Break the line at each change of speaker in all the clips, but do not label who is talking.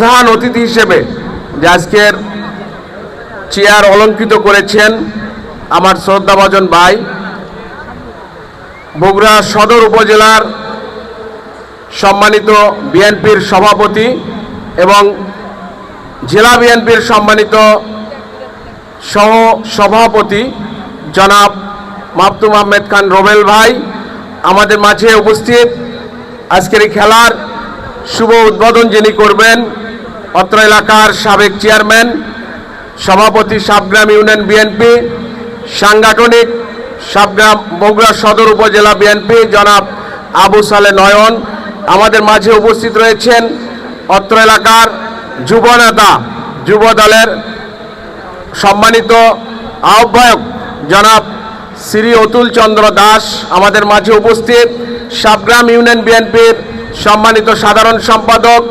প্রধান অতিথি হিসেবে যে আজকের চেয়ার অলঙ্কৃত করেছেন আমার শ্রদ্ধাভাজন ভাই, বগুড়া সদর উপজেলার সম্মানিত বিএনপির সভাপতি এবং জেলা বিএনপির সম্মানিত সহ সভাপতি জনাব মাহতুম আহমেদ খান রোবেল ভাই আমাদের মাঝে উপস্থিত। আজকের এই খেলার শুভ উদ্বোধন যিনি করবেন অত্র এলাকার সাবেক চেয়ারম্যান সভাপতি সাবগ্রাম ইউনিয়ন বিএনপি, সাংগঠনিক সাবগ্রাম বগুড়া সদর উপজেলা বিএনপি জনাব আবু সালে নয়ন। আমাদের মাঝে উপস্থিত রয়েছেন অত্র এলাকার যুব নেতা যুব দলের সম্মানিত আহ্বায়ক জনাব শ্রী অতুল চন্দ্র দাস আমাদের মাঝে উপস্থিত। সাবগ্রাম ইউনিয়ন বিএনপির সম্মানিত সাধারণ সম্পাদক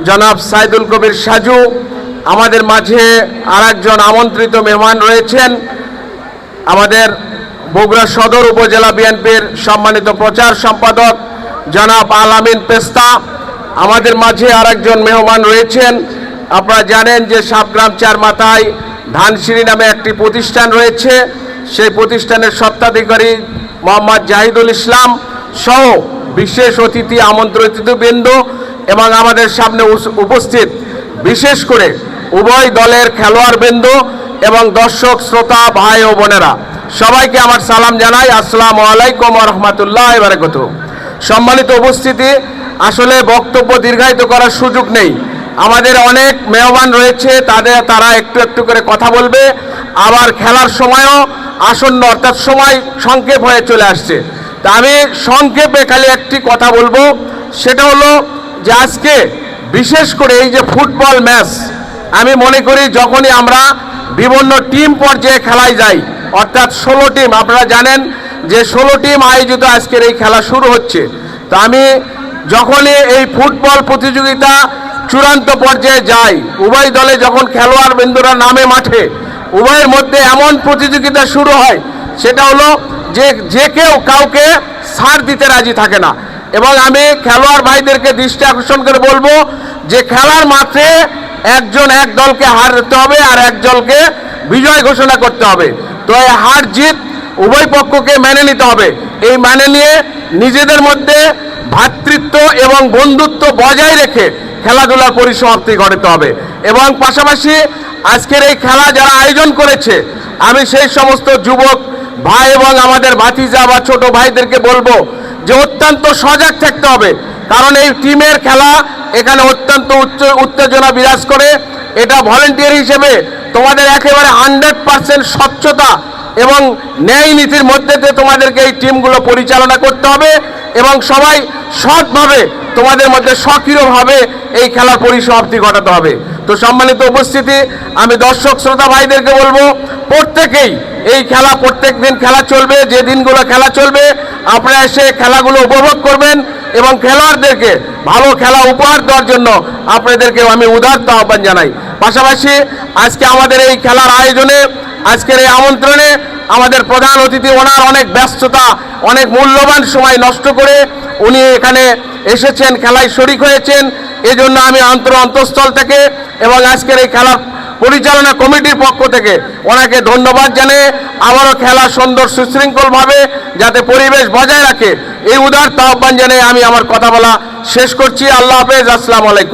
জনাব সাইদুল কবির সাজু। আমাদের মাঝে আরেকজন আমন্ত্রিত মেহমান রয়েছেন আমাদের বগুড়া সদর উপজেলা বিএনপির সম্মানিত প্রচার সম্পাদক জনাব আলামিন পেস্তা। আমাদের মাঝে আরেকজন মেহমান রয়েছেন, আপনারা জানেন যে সাবগ্রাম চার মাথায় ধানসিঁড়ি নামে একটি প্রতিষ্ঠান রয়েছে, সেই প্রতিষ্ঠানের স্বত্বাধিকারী মোহাম্মদ জাহিদুল ইসলাম সহ বিশেষ অতিথি আমন্ত্রিতবৃন্দ এবং আমাদের সামনে উপস্থিত বিশেষ করে উভয় দলের খেলোয়াড়বৃন্দ এবং দর্শক শ্রোতা ভাই ও বোনেরা, সবাইকে আমার সালাম জানাই। আসসালামু আলাইকুম ওয়া রাহমাতুল্লাহি ওয়া বারাকাতুহু। সম্মানিত উপস্থিতি, আসলে বক্তব্য দীর্ঘায়িত করার সুযোগ নেই, আমাদের অনেক মেহমান রয়েছে, তারা একটু একটু করে কথা বলবে, আবার খেলার সময়ও আসন্ন অর্থাৎ সময় সংক্ষেপ হয়ে চলে আসছে। তা আমি সংক্ষেপে খালি একটি কথা বলবো, সেটা হলো যে আজকে বিশেষ করে এই যে ফুটবল ম্যাচ, আমি মনে করি যখনই আমরা বিভিন্ন টিম পর্যায়ে খেলায় যাই অর্থাৎ 16 টিম, আপনারা জানেন যে 16 টিম আয়োজিত আজকের এই খেলা শুরু হচ্ছে। তো আমি যখনই এই ফুটবল প্রতিযোগিতা চূড়ান্ত পর্যায়ে যাই, উভয় দলে যখন খেলোয়াড় বৃন্দরা নামে মাঠে, উভয়ের মধ্যে এমন প্রতিযোগিতা শুরু হয় সেটা হলো যে কেউ কাউকে ছাড় দিতে রাজি থাকে না। এবং আমি খেলোয়াড় ভাইদেরকে দৃষ্টি আকর্ষণ করে বলবো যে খেলার মাঠে একজন এক দলকে হারতে হবে আর এক দলকে বিজয় ঘোষণা করতে হবে। তো এই হার জিত উভয় পক্ষকে মেনে নিতে হবে, এই মেনে নিয়ে নিজেদের মধ্যে ভ্রাতৃত্ব এবং বন্ধুত্ব বজায় রেখে খেলাধুলার পরিসমাপ্তি ঘটাতে হবে। এবং পাশাপাশি আজকের এই খেলা যারা আয়োজন করেছে, আমি সেই সমস্ত যুবক ভাই এবং আমাদের ভাতিজা বা ছোট ভাইদেরকে বলবো যে অত্যন্ত সজাগ থাকতে হবে, কারণ এই টিমের খেলা, এখানে অত্যন্ত উত্তেজনা বিরাজ করে। এটা ভলেন্টিয়ার হিসেবে তোমাদের একেবারে 100% স্বচ্ছতা এবং ন্যায় নীতির মধ্যে দিয়ে তোমাদেরকে এই টিমগুলো পরিচালনা করতে হবে এবং সবাই সৎভাবে তোমাদের মধ্যে সক্রিয়ভাবে এই খেলার পরিসমাপ্তি ঘটাতে হবে। তো সম্মানিত উপস্থিতি, আমি দর্শক শ্রোতা ভাইদেরকে বলবো প্রত্যেকেই এই খেলা প্রত্যেক দিন খেলা চলবে, যে দিনগুলো খেলা চলবে আপনারা এসে খেলাগুলো উপভোগ করবেন এবং খেলোয়াড়দেরকে ভালো খেলা উপহার দেওয়ার জন্য আপনাদেরকে আমি উদাত্ত আহ্বান জানাই। পাশাপাশি আজকে আমাদের এই খেলার আয়োজনে, আজকের এই আমন্ত্রণে আমাদের প্রধান অতিথি, ওনার অনেক ব্যস্ততা, অনেক মূল্যবান সময় নষ্ট করে উনি এখানে এসেছেন, খেলায় শরিক হয়েছেন, এজন্য আমি অন্তঃস্থল থেকে এবং আজকের এই খেলার পরিচালনা কমিটির পক্ষ থেকে ওনাকে ধন্যবাদ জানিয়ে আবারও খেলা সুন্দর সুশৃঙ্খলভাবে যাতে পরিবেশ বজায় রাখে এই উদারতা আহ্বান জানিয়ে আমি আমার কথা বলা শেষ করছি। আল্লাহ হাফেজ, আসসালামু আলাইকুম।